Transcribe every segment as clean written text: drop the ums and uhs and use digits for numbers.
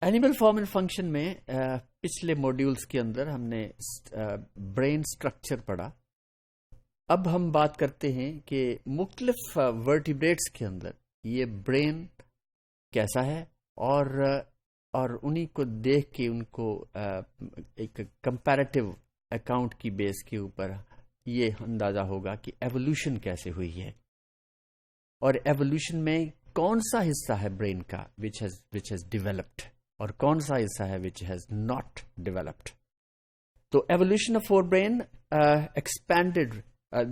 Animal form and function میں پچھلے موڈیولز کے اندر ہم نے برین سٹرکچر پڑھا. اب ہم بات کرتے ہیں کہ مختلف ورٹیبریٹس کے اندر یہ برین کیسا ہے اور انہی کو دیکھ کے ان کو ایک کمپیریٹیو اکاؤنٹ کی بیس کے اوپر یہ اندازہ ہوگا کہ ایوولوشن کیسے ہوئی ہے اور ایوولوشن میں کون سا حصہ ہے برین کا which has developed اور کون سا حصہ ہے which has not developed. تو evolution of four brain expanded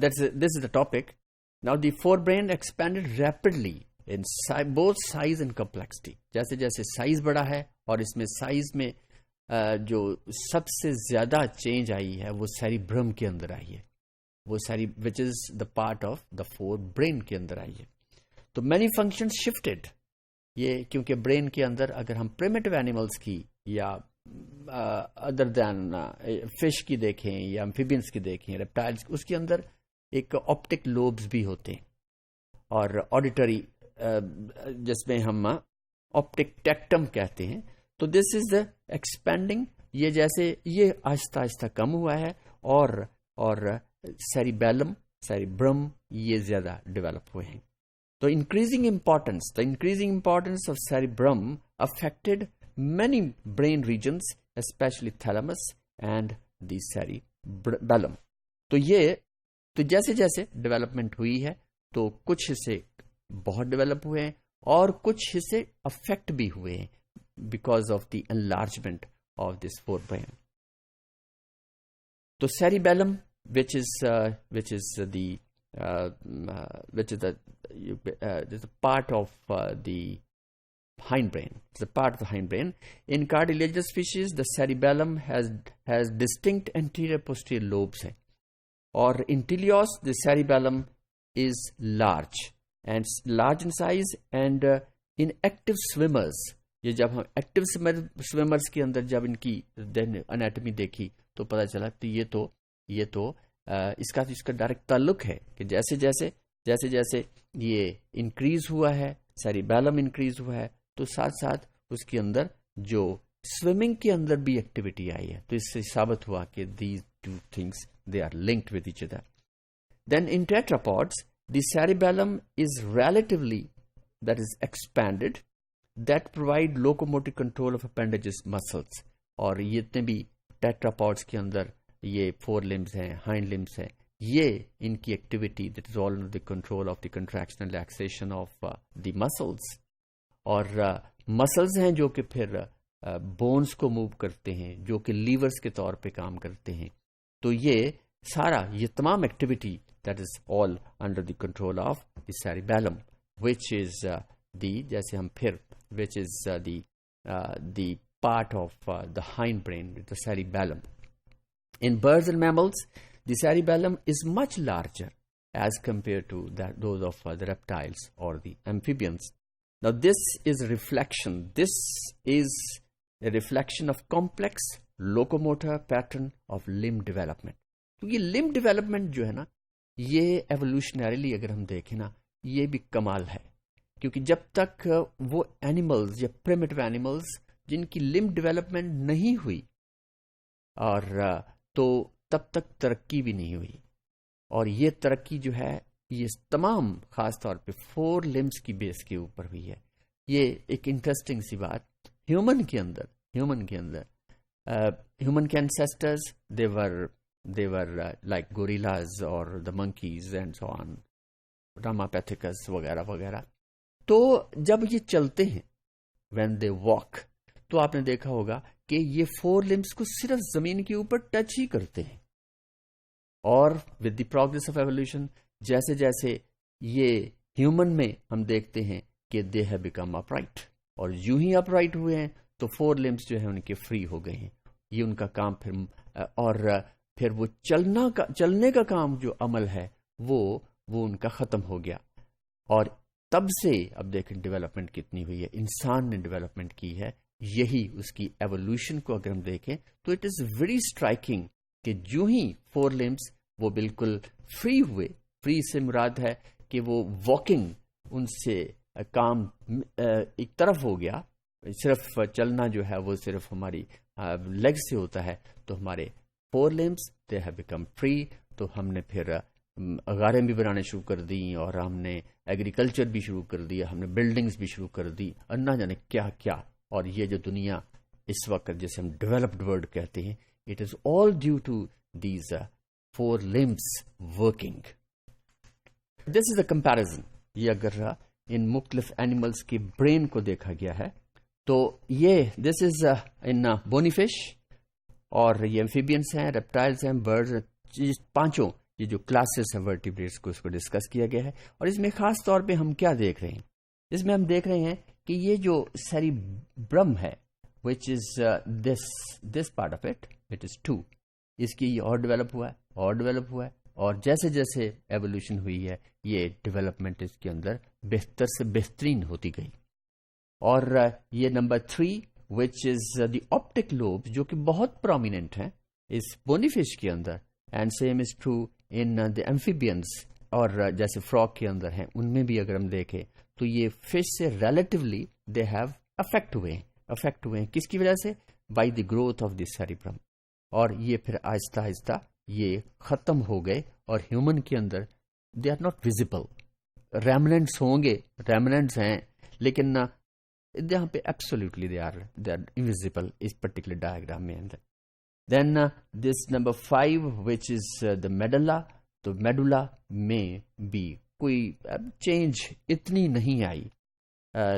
this is the topic. Now the forebrain expanded rapidly in both size and complexity. جیسے جیسے سائز بڑا ہے اور اس میں سائز میں جو سب سے زیادہ چینج آئی ہے وہ سیریبرم کے اندر آئی ہے, وہ which is the part of the forebrain کے اندر آئی ہے. تو many functions shifted. یہ کیونکہ برین کے اندر اگر ہم پریمیٹیو اینیملس کی یا ادر دین فش کی دیکھیں یا ایمفیبینس کی دیکھیں, ریپٹائلس, اس کے اندر ایک آپٹک لوبز بھی ہوتے ہیں اور آڈیٹری جس میں ہم آپٹک ٹیکٹم کہتے ہیں. تو دس از دا ایکسپینڈنگ, یہ جیسے یہ آہستہ آہستہ کم ہوا ہے اور سیریبیلم, سیریبرم یہ زیادہ ڈیولپ ہوئے ہیں. تو the increasing importance of cerebrum affected many brain regions, especially thalamus and the cerebellum. تو جیسے جیسے ڈیولپمنٹ ہوئی ہے تو کچھ حصے بہت ڈیولپ ہوئے ہیں اور کچھ حصے افیکٹ بھی ہوئے ہیں because of the enlargement of this four brain. تو cerebellum which is the part of the hindbrain. It's a part of the hindbrain. In cartilaginous species, the cerebellum has distinct anterior posterior lobes. Or in teleos, the cerebellum is large in size, and in active swimmers, یہ جب ہم active سویمرز کے اندر جب ان کی anatomy دیکھی تو پتہ چلا کہ یہ تو اس کا ڈائریکٹ تعلق ہے کہ جیسے جیسے یہ انکریز ہوا ہے, سیریبیلم انکریز ہوا ہے, تو ساتھ ساتھ اس کے اندر جو سوئمنگ کے اندر بھی ایکٹیویٹی آئی ہے. تو اس سے ثابت ہوا کہ these two things they are linked with each other. Then in tetrapods, the cerebellum is relatively, that is expanded, that provide locomotive control of appendages muscles. اور یہ اتنے بھی ٹیٹراپوڈس کے اندر یہ فور لمبس ہیں, ہائنڈ لمبس ہیں, یہ ان کی activity that is all under the control of the contraction and relaxation of the muscles. اور مسلز ہیں جو کہ پھر بونز کو موو کرتے ہیں, جو کہ لیورز کے طور پہ کام کرتے ہیں. تو یہ تمام activity that is all under the control of the cerebellum which is the, جیسے ہم پھر which is the part of the hindbrain, the cerebellum. In birds and mammals, the cerebellum is much larger as compared to those of the reptiles or the amphibians. Now this is a reflection. This is a reflection of complex locomotor pattern of limb development. تو یہ limb development جو ہے نا, یہ evolutionarily اگر ہم دیکھیں نا, یہ بھی کمال ہے. کیونکہ جب تک وہ اینیملز یا پریمیٹیو اینیملز جن کی لمب ڈیولپمنٹ نہیں ہوئی اور تو تب تک ترقی بھی نہیں ہوئی. اور یہ ترقی جو ہے یہ تمام خاص طور پہ فور لمبس کی بیس کے اوپر ہوئی ہے. یہ ایک انٹرسٹنگ سی بات, ہیومن کے اندر ہیومن کے انسیسٹرز they were like gorillas or the monkeys and so on, Ramapithecus وغیرہ وغیرہ. تو جب یہ چلتے ہیں when they walk, تو آپ نے دیکھا ہوگا کہ یہ فور لمبس کو صرف زمین کے اوپر ٹچ ہی کرتے ہیں. اور with the progress of evolution, جیسے جیسے یہ ہیومن میں ہم دیکھتے ہیں کہ they have become upright, اور یوں ہی upright ہوئے ہیں تو فور لمبس جو ہیں ان کے فری ہو گئے ہیں. یہ ان کا کام پھر وہ چلنے کا کام جو عمل ہے وہ ان کا ختم ہو گیا. اور تب سے اب دیکھیں ڈیولپمنٹ کتنی ہوئی ہے, انسان نے ڈیولپمنٹ کی ہے. یہی اس کی ایوولوشن کو اگر ہم دیکھیں تو اٹ از ویری اسٹرائکنگ کہ جو ہی فور لمبس وہ بالکل فری ہوئے. فری سے مراد ہے کہ وہ واکنگ ان سے کام ایک طرف ہو گیا صرف چلنا جو ہے وہ صرف ہماری لیگ سے ہوتا ہے، تو ہمارے four limbs they have become free. تو ہم نے پھر غاریں بھی بنانے شروع کر دیں، اور ہم نے ایگریکلچر بھی شروع کر دیا، ہم نے بلڈنگز بھی شروع کر دی، اور نہ جانے کیا کیا. اور یہ جو دنیا اس وقت جسے ہم ڈیولپڈ ورلڈ کہتے ہیں، it is all due to these four limbs working. This is a comparison. یہ اگر ان مختلف اینیملس کے برین کو دیکھا گیا ہے تو یہ دس از ان بونی فش، اور یہ ایمفیبینس ہیں، ریپٹائلس ہیں، برڈز، پانچوں یہ جو کلاسز ہیں ورٹیبریٹس کو اس کو ڈسکس کیا گیا ہے. اور اس میں خاص طور پہ ہم کیا دیکھ رہے ہیں؟ اس میں ہم دیکھ رہے ہیں کہ یہ جو سیریبرم ہے which is this part of it is 2. اس کی یہ اور ڈیولپ ہوا ہے اور ڈیولپ ہوا ہے، اور جیسے جیسے ایولیوشن ہوئی ہے یہ ڈیولپمنٹ اس کے اندر بہتر سے بہترین ہوتی گئی. اور یہ number 3 which is the optic lobes جو کہ بہت پرومیننٹ ہیں اس بونی فش کے اندر، and same is true in the amphibians، اور جیسے فراگ کے اندر ہیں ان میں بھی اگر ہم دیکھیں تو یہ فش سے ریلیٹیولی دے ہیو افیکٹ ہوئے ہیں. کس کی وجہ سے؟ By the growth of the cerebrum. اور یہ پھر آہستہ آہستہ یہ ختم ہو گئے، اور ہیومن کے اندر they are not visible. Remnants ہوں گے، ریمننٹس ہیں، لیکن یہاں پہ ایبسولوٹلی دے آر انویزیبل اس پرٹیکولر ڈائیگرام میں اندر. Then this number 5 which is the medulla. تو میڈولا میں بھی کوئی چینج اتنی نہیں آئی،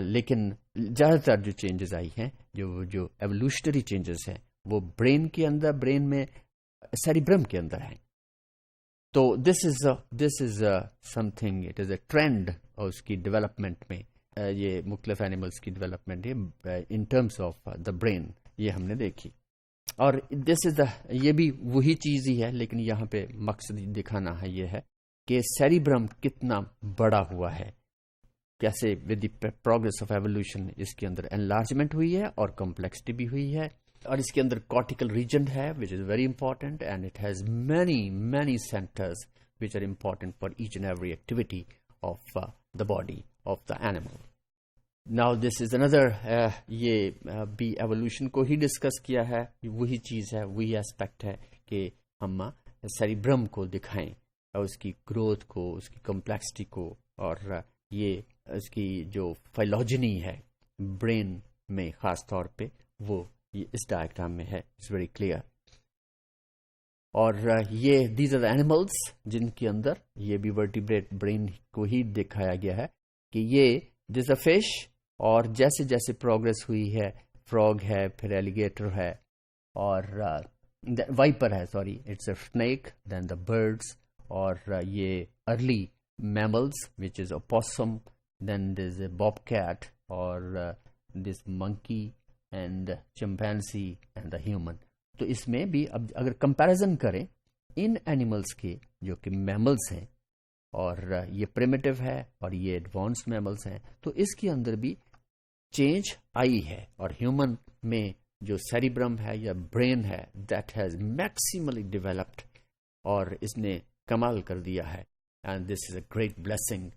لیکن زیادہ تر جو چینجز آئی ہیں، جو ایولیوشنری چینجز ہیں، وہ برین کے اندر، برین میں سیریبرم کے اندر ہیں. تو this is something, it is a trend اور اس کی ڈیولپمنٹ میں یہ مختلف اینیملس کی development in terms of the brain یہ ہم نے دیکھی. اور دس از یہ بھی وہی چیز ہی ہے، لیکن یہاں پہ مقصد دکھانا ہے یہ ہے کہ سیریبرم کتنا بڑا ہوا ہے، کیسے with the progress of evolution اس کے اندر انلارجمنٹ ہوئی ہے اور کمپلیکسٹی بھی ہوئی ہے. اور اس کے اندر کارٹیکل ریجن ہے which is very important, and it has many centres which are important for each and every activity of the body of the animal. Now this is اندر، یہ بھی ایولیوشن کو ہی ڈسکس کیا ہے، وہی چیز ہے، وہی اسپیکٹ ہے کہ ہم سیریبرم کو دکھائیں اور اس کی گروتھ کو، اس کی کمپلیکسٹی کو، اور یہ اس کی جو فائلوجنی ہے برین میں خاص طور پہ وہ یہ اس ڈائیگرام میں ہے. It's very clear. اور یہ دیز آر اینیملس جن کے اندر یہ بھی ورٹیبریٹ برین کو ہی دکھایا گیا ہے کہ یہ دس اے فش، اور جیسے جیسے پروگرس ہوئی ہے، فراگ ہے، پھر ایلیگیٹر ہے، اور وائپر ہے، sorry it's a snake, then the birds, اور یہ early mammals which is opossum، then there is a bobcat, اور this monkey and chimpanzee and the human. تو اس میں بھی اب اگر کمپیریزن کریں ان اینیملس کے جو کہ میملس ہیں، اور یہ پریمیٹیو ہے اور یہ ایڈوانس میملس ہیں، تو اس کے اندر بھی چینج آئی ہے. اور ہیومن میں جو سیریبرم ہے یا برین ہے دیٹ ہیز میکسیملی ڈیولپڈ، اور اس نے کمال کر دیا ہے، and this is a great blessing.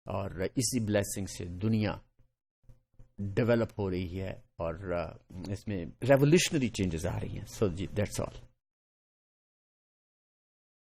اور اسی بلیسنگ سے دنیا ڈیولپ ہو رہی ہے، اور اس میں ریولیوشنری چینجز آ رہی ہیں. سو جی دیٹس آل.